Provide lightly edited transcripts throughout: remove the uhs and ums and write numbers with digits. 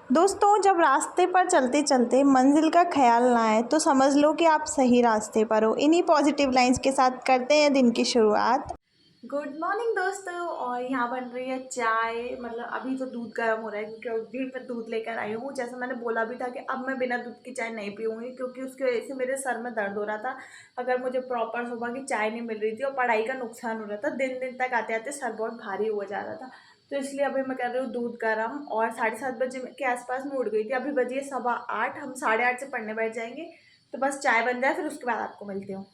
दोस्तों, जब रास्ते पर चलते चलते मंजिल का ख्याल ना आए तो समझ लो कि आप सही रास्ते पर हो। इन्हीं पॉजिटिव लाइंस के साथ करते हैं दिन की शुरुआत। गुड मॉर्निंग दोस्तों। और यहाँ बन रही है चाय। मतलब अभी तो दूध गर्म हो रहा है क्योंकि उस दिन मैं दूध लेकर आई हूँ। जैसे मैंने बोला भी था कि अब मैं बिना दूध की चाय नहीं पीऊँगी क्योंकि उसकी वजह से मेरे सर में दर्द हो रहा था। अगर मुझे प्रॉपर सुबह की चाय नहीं मिल रही थी और पढ़ाई का नुकसान हो रहा था, दिन दिन तक आते आते सर बहुत भारी हो जा रहा था। तो इसलिए अभी मैं कर रही हूँ दूध गर्म। और 7:30 बजे के आसपास मैं उठ गई थी। अभी बजी है 8:15। हम 8:30 से पढ़ने बैठ जाएंगे। तो बस चाय बन जाए, फिर उसके बाद आपको मिलती हूँ।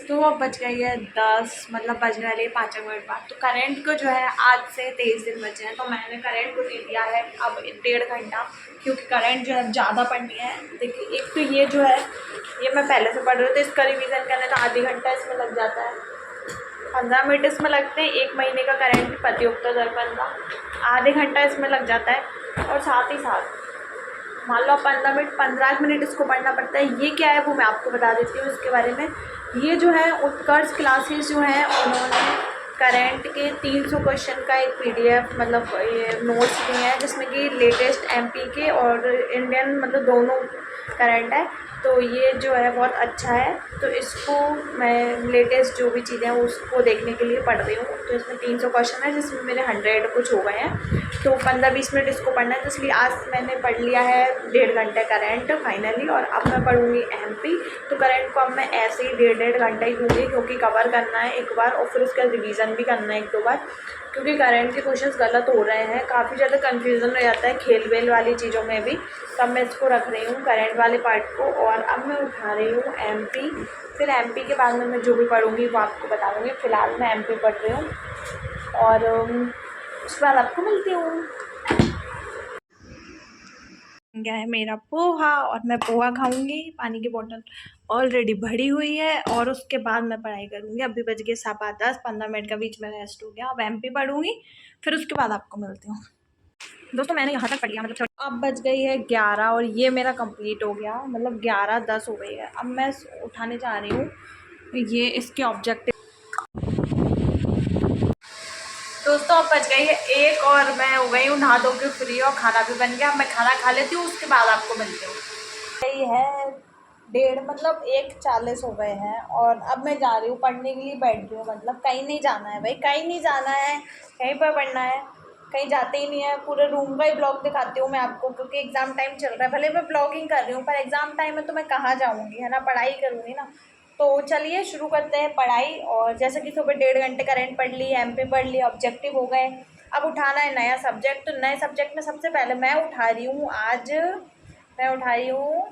तो अब बज गई है 10, मतलब बजने वाली है 5 मिनट बाद। तो करंट को जो है आज से 23 दिन बचे हैं, तो मैंने करंट को दे दिया है अब 1.5 घंटा, क्योंकि करंट जो है ज़्यादा पढ़नी है। देखिए, एक तो ये जो है ये मैं पहले से पढ़ रही हूँ, तो इसका रिवीजन करने तो आधी घंटा इसमें लग जाता है। 15 मिनट इसमें लगते हैं 1 महीने का करंट प्रतियोगिता दर्पण का। आधे घंटा इसमें लग जाता है। और साथ ही साथ मान लो 15 मिनट, 15 मिनट इसको पढ़ना पड़ता है। ये क्या है वो मैं आपको बता देती हूँ इसके बारे में। ये जो है उत्कर्ष क्लासेस जो है, उन्होंने करंट के 300 क्वेश्चन का एक पीडीएफ, मतलब ये नोट्स दिए हैं, जिसमें कि लेटेस्ट एमपी के और इंडियन, मतलब दोनों करंट है। तो ये जो है बहुत अच्छा है। तो इसको मैं लेटेस्ट जो भी चीज़ें हैं उसको देखने के लिए पढ़ रही हूँ। तो इसमें 300 क्वेश्चन है, जिसमें मेरे 100 कुछ हो गए हैं। तो 15-20 मिनट इसको पढ़ना है। तो इसलिए आज मैंने पढ़ लिया है 1.5 घंटे करंट फाइनली। और अब मैं पढ़ूँगी एमपी। तो करंट को अब मैं ऐसे ही 1.5 घंटा ही दूँगी, क्योंकि कवर करना है एक बार और फिर उसका रिवीजन भी करना है 1-2 बार, क्योंकि करंट के क्वेश्चंस गलत हो रहे हैं। काफ़ी ज़्यादा कन्फ्यूज़न हो जाता है खेल वेल वाली चीज़ों में भी। तब मैं इसको रख रही हूँ करंट वाले पार्ट को। और अब मैं उठा रही हूँ एमपी। फिर एमपी के बाद में मैं जो भी पढ़ूँगी वो आपको बता दूँगी। फ़िलहाल मैं एमपी पढ़ रही हूँ। और उसके बाद आपको मिलती हूँ। क्या है मेरा पोहा, और मैं पोहा खाऊंगी। पानी की बोतल ऑलरेडी भरी हुई है, और उसके बाद मैं पढ़ाई करूंगी। अभी बज गए 10:15, 15 मिनट का बीच में रेस्ट हो गया। अब एमपी पढ़ूंगी, फिर उसके बाद आपको मिलती हूँ। दोस्तों, मैंने यहाँ तक पढ़ लिया, मतलब अब बज गई है 11 और ये मेरा कंप्लीट हो गया, मतलब 11:10 हो गई है। अब मैं उठाने जा रही हूँ ये इसके ऑब्जेक्टिव। दोस्तों, अब बज गई है 1 और मैं हो गई हूँ नहा धो के फ्री, और खाना भी बन गया। मैं खाना खा लेती हूँ, उसके बाद आपको मिलती हूँ। यही है 1:30, मतलब 1:40 हो गए हैं, और अब मैं जा रही हूँ पढ़ने के लिए। बैठ गई हूँ, मतलब कहीं नहीं जाना है भाई, कहीं नहीं जाना है, कहीं पर पढ़ना है। कहीं जाते ही नहीं है। पूरे रूम का ही ब्लॉग दिखाती हूँ मैं आपको, क्योंकि एग्ज़ाम टाइम चल रहा है। भले मैं ब्लॉगिंग कर रही हूँ, पर एग्ज़ाम टाइम है तो मैं कहाँ जाऊँगी, है ना, पढ़ाई करूँगी ना। तो चलिए शुरू करते हैं पढ़ाई। और जैसे कि सुबह 1.5 घंटे करंट पढ़ ली, एमपी पढ़ ली, ऑब्जेक्टिव हो गए। अब उठाना है नया सब्जेक्ट। तो नए सब्जेक्ट में सबसे पहले मैं उठा रही हूँ आज, मैं उठा रही हूँ,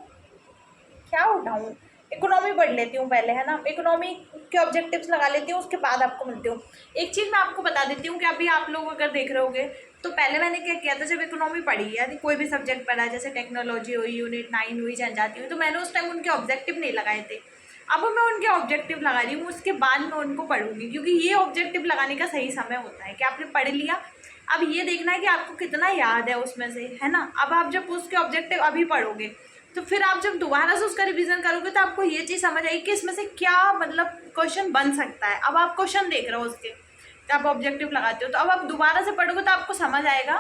क्या उठाऊँ, इकोनॉमी पढ़ लेती हूँ पहले, है ना। इकोनॉमी के ऑब्जेक्टिव्स लगा लेती हूँ, उसके बाद आपको मिलती हूँ। एक चीज़ मैं आपको बता देती हूँ कि अभी आप लोग अगर देख रहे होगे, तो पहले मैंने क्या किया था, जब इकोनॉमी पढ़ी, यानी कोई भी सब्जेक्ट पढ़ा है, जैसे टेक्नोलॉजी हुई, यूनिट 9 हुई, जनजाति हुई, तो मैंने उस टाइम उनके ऑब्जेक्टिव नहीं लगाए थे। अब मैं उनके ऑब्जेक्टिव लगा रही हूँ, उसके बाद मैं उनको पढ़ूंगी, क्योंकि ये ऑब्जेक्टिव लगाने का सही समय होता है कि आपने पढ़ लिया। अब ये देखना है कि आपको कितना याद है उसमें से, है ना। अब आप जब उसके ऑब्जेक्टिव अभी पढ़ोगे, तो फिर आप जब दोबारा से उसका रिवीजन करोगे, तो आपको ये चीज़ समझ आएगी कि इसमें से क्या, मतलब क्वेश्चन बन सकता है। अब आप क्वेश्चन देख रहे हो उसके, तो आप ऑब्जेक्टिव लगाते हो, तो अब आप दोबारा से पढ़ोगे तो आपको समझ आएगा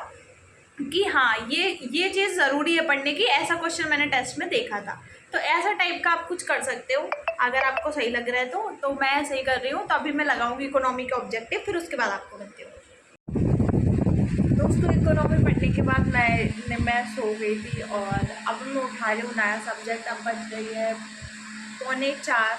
कि हाँ, ये चीज़ ज़रूरी है पढ़ने की, ऐसा क्वेश्चन मैंने टेस्ट में देखा था। तो ऐसा टाइप का आप कुछ कर सकते हो, अगर आपको सही लग रहा है तो मैं सही कर रही हूँ। तो अभी मैं लगाऊंगी इकोनॉमी के ऑब्जेक्टिव, फिर उसके बाद आपको मिलती हूँ। दोस्तों, इकोनॉमी पढ़ने के बाद मैं सो गई थी, और अब मैं उठा रही हूँ नया सब्जेक्ट। अब बज गई है 3:45,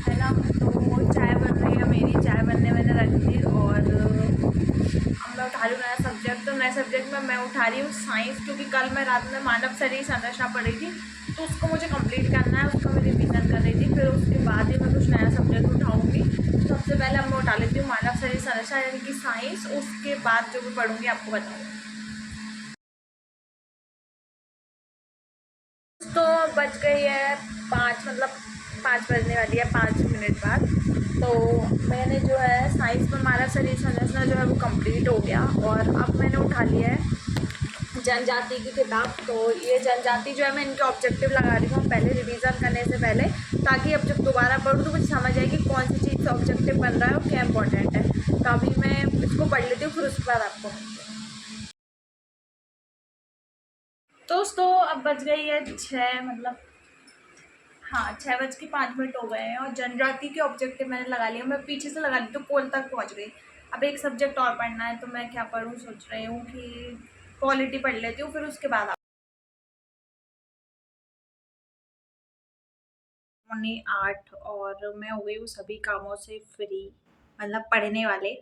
है ना। तो चाय बन रही है, मेरी चाय बनने मैंने रख दी। और अब मैं उठा रही हूँ नया सब्जेक्ट। तो नए सब्जेक्ट में मैं उठा रही हूँ साइंस, क्योंकि कल मैं रात में मानव शरीर संरचना पढ़ी थी, तो उसको मुझे कंप्लीट करना है, उसका मैं रिवीजन कर रही थी। फिर उसके बाद ही मैं कुछ नया सब्जेक्ट उठाऊँगी। सबसे पहले अब मैं उठा लेती हूँ मानव शरीर संरचना, यानी कि साइंस। उसके बाद जो भी पढ़ूँगी आपको बताऊँगी। तो बज गई है 5, मतलब 5 बजने वाली है 5 मिनट बाद। तो मैंने जो है साइंस में हमारा शरीर संरचना जो है वो कंप्लीट हो गया और अब मैंने उठा लिया है जनजाति की किताब। तो ये जनजाति जो है मैं इनके ऑब्जेक्टिव लगा रही हूँ पहले रिवीजन करने से पहले, ताकि अब जब दोबारा पढ़ूँ तो मुझे समझ आए कि कौन सी चीज़ से ऑब्जेक्टिव बन रहा है और क्या इंपॉर्टेंट है। तो अभी मैं इसको पढ़ लेती हूँ, फिर उसके बाद आपको दोस्तों अब बज गई है 6, मतलब हाँ 6:05 हो गए हैं और जनजाति के ऑब्जेक्टिव मैंने लगा लिया। मैं पीछे से लगा ली तो पोल तक पहुँच गई। अब एक सब्जेक्ट और पढ़ना है, तो मैं क्या पढ़ूँ सोच रही हूँ कि पॉलिटी पढ़ लेती हूँ, फिर उसके बाद मॉर्निंग 8 और मैं हो गई हूँ सभी कामों से फ्री, मतलब पढ़ने वाले।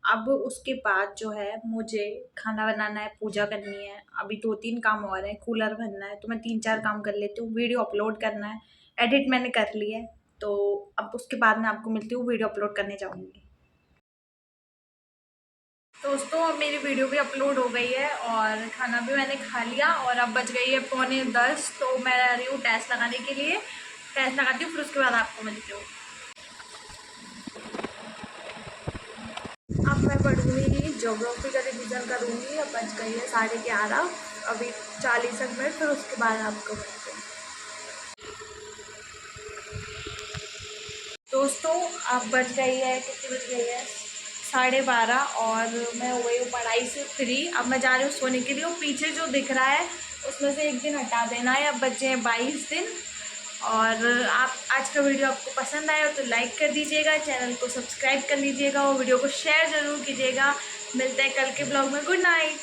अब उसके बाद जो है मुझे खाना बनाना है, पूजा करनी है, अभी 2-3 काम और हैं, कूलर भरना है, तो मैं 3-4 काम कर लेती हूँ। वीडियो अपलोड करना है, एडिट मैंने कर लिया है, तो अब उसके बाद मैं आपको मिलती हूँ, वीडियो अपलोड करने जाऊँगी। दोस्तों अब मेरी वीडियो भी अपलोड हो गई है और खाना भी मैंने खा लिया और अब बज गई है 9:45, तो मैं आ रही हूँ टेस्ट लगाने के लिए। टेस्ट लगाती हूँ, फिर उसके बाद आपको मिलती हूँ। अब मैं पढ़ूँगी, ज्योग्राफी का रिवीजन करूँगी। अब बज गई है 11:30, अभी 40 मिनट, फिर उसके बाद आपको मिलते हैं। दोस्तों अब बज गई है, कितनी बज गई है 12:30 और मैं हो गई हूँ पढ़ाई से फ्री। अब मैं जा रही हूँ सोने के लिए। पीछे जो दिख रहा है उसमें से एक दिन हटा देना है। अब बचे हैं 22 दिन। और आप आज का वीडियो आपको पसंद आया तो लाइक कर दीजिएगा, चैनल को सब्सक्राइब कर लीजिएगा और वीडियो को शेयर ज़रूर कीजिएगा। मिलते हैं कल के ब्लॉग में। Good night.